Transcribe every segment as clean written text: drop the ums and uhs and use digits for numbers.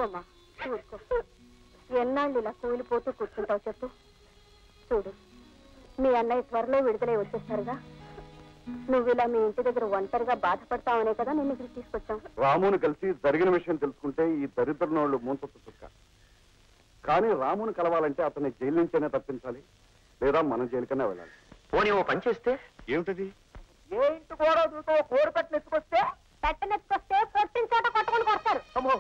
ఊరుకోమా ఊరుకో. ఎన్నాళ్ళు ఇలా కూలిపోతూ కూర్చుంటావు చెప్పు. చూడు, మీ అన్నయ్య త్వరలో విడుదలై వచ్చేస్తారుగా. నువ్వు ఇలా మీ ఇంటి దగ్గర ఒంటరిగా బాధపడతావనే కదా నిన్ను ఇక్కడ తీసుకొచ్చాం. రాముని కలిసి జరిగిన విషయం తెలుసుకుంటే ఈ దరిద్రనోళ్ళు మూసొత్తు చుక్క. కానీ రాముని కలవాలంటే అతన్ని జైలు నుంచైనా తప్పించాలి, లేదా మనం జైలుకన్నా వెళ్ళాలి. పోనీ ఓ పని చేస్తే ఏమిటది? ఏ ఇంటి కూడా చూస్తూ కోడి పెట్టనెత్తుకొస్తే పెట్టనెత్తుకొస్తే పొట్టిన చోట కొట్టుకుని కొడతారు. అమ్మో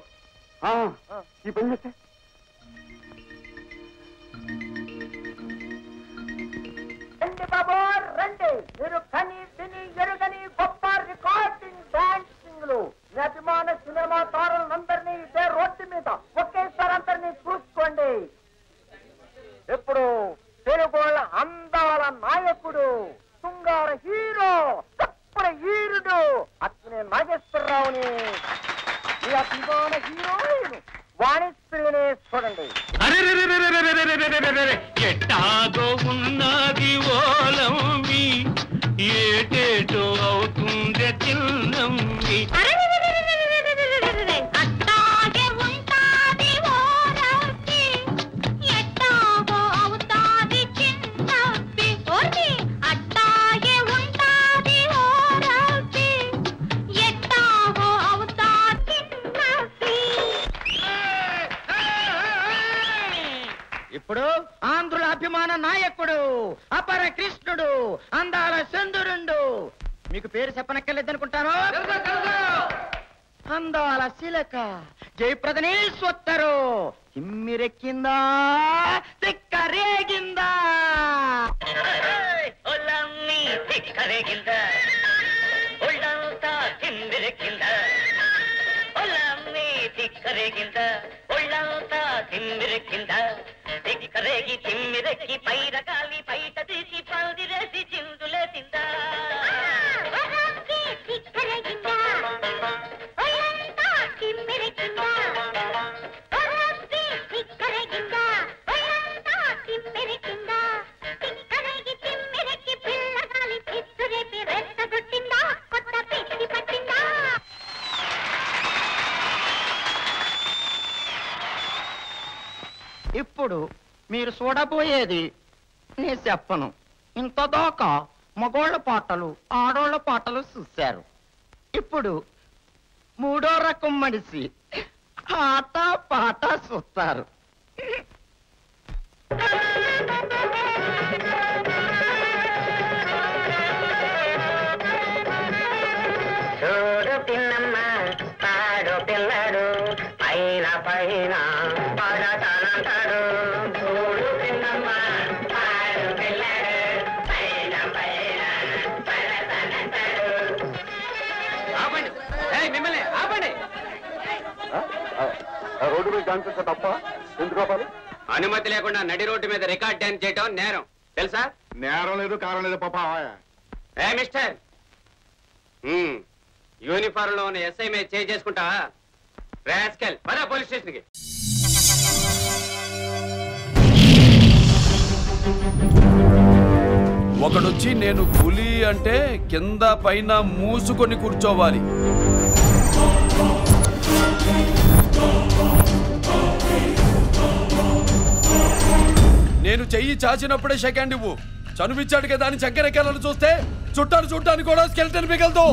ఈ పని చేస్తే రండి బాబు రండి. మీరు కని విని ఎరుగని గొప్ప రికార్డింగ్ డాన్సింగ్లు మీ అభిమాన సినిమా తారలందరినీ ఇదే రోడ్డు మీద ఒకేసారి అందరినీ చూసుకోండి. ఇప్పుడు తెలుగు అందాల నాయకుడు, శృంగార హీరో, తప్పుడు హీరుడు అతని నాగేశ్వరరావుని మీ అభిమాన హీరోయిన్ వాణిశ్రీని చూడండి. ఎట్టాగో ఉన్నది ఓలమ్మి, ఏటేటో అవుతుంది చిన్నమ్మి. అట్టాగే ఉంటాది ఓరవ్వి, ఎట్టాగో అవుతాది చిన్నవ్వి. అట్టాగే ఉంటాది ఓరవ్వి, ఎట్టాగో అవుతాది చిన్నవ్వి. ఇప్పుడు ఆంధ్రుల అభిమాన నాయకుడు, అపర కృష్ణుడు, అందాల చంద్రుడు, మీకు పేరు చెప్పనక్కర్లేదనుకుంటాను. అందాల శిలక జయప్రదనే స్వత్తరు. తిమ్మిరెక్కిందా తిక్కరేగిందా? ఒళ్ళమ్మి తిక్కరేగిందా, ఒళ్ళంతా తిమ్మిరెక్కిందా. ఒళ్ళమ్మి తిక్కరేగిందా, ఒళ్ళంతా తిమ్మిరెక్కిందా. తిక్కరేగి తిమ్మిరెక్కి పైర గాలి బయట తీసి పందిరేసి చిందులేసిందా. ఇప్పుడు మీరు చూడబోయేది నేను చెప్పను. ఇంతదాకా మగోళ్ళ పాటలు, ఆడోళ్ళ పాటలు చూశారు. ఇప్పుడు మూడో రకం మనిషి ఆట పాట చూస్తారు. చూడు పిన్నమ్మ పాడు పిల్లడు, పైన పైన పడతానంటాడు. చూడు పిన్నమ్మ పాడు పిల్లడు, పైన పైన పడతానంటాడు. ఆపండి, మిమ్మల్ని ఆపండి. రోడ్డు మీద డాన్స్ చేస్తే తప్ప ఎందుకు ఆపాలి? అనుమతి లేకుండా నడి రోడ్డు మీద రికార్డ్ డాన్స్ చేయటం నేరం, తెలుసా? నేరం లేదు, కారం లేదు పాప. ఏ మిస్టర్, యూనిఫామ్ లో ఉన్న ఎస్ఐ మీద చేయి చేసుకుంటావా? రాస్కెల్, పద పోలీస్ స్టేషన్ కి. ఒకడొచ్చి నేను పులి అంటే కింద పైన మూసుకొని కూర్చోవాలి. నేను చెయ్యి చాచినప్పుడే సెకండ్ ఇవ్వు. చనువిచ్చాడు కదా అని చక్కెరెక్కాలను చూస్తే చుట్టాను చూడ్డానికి కూడా స్కెల్టన్ మిగలదు.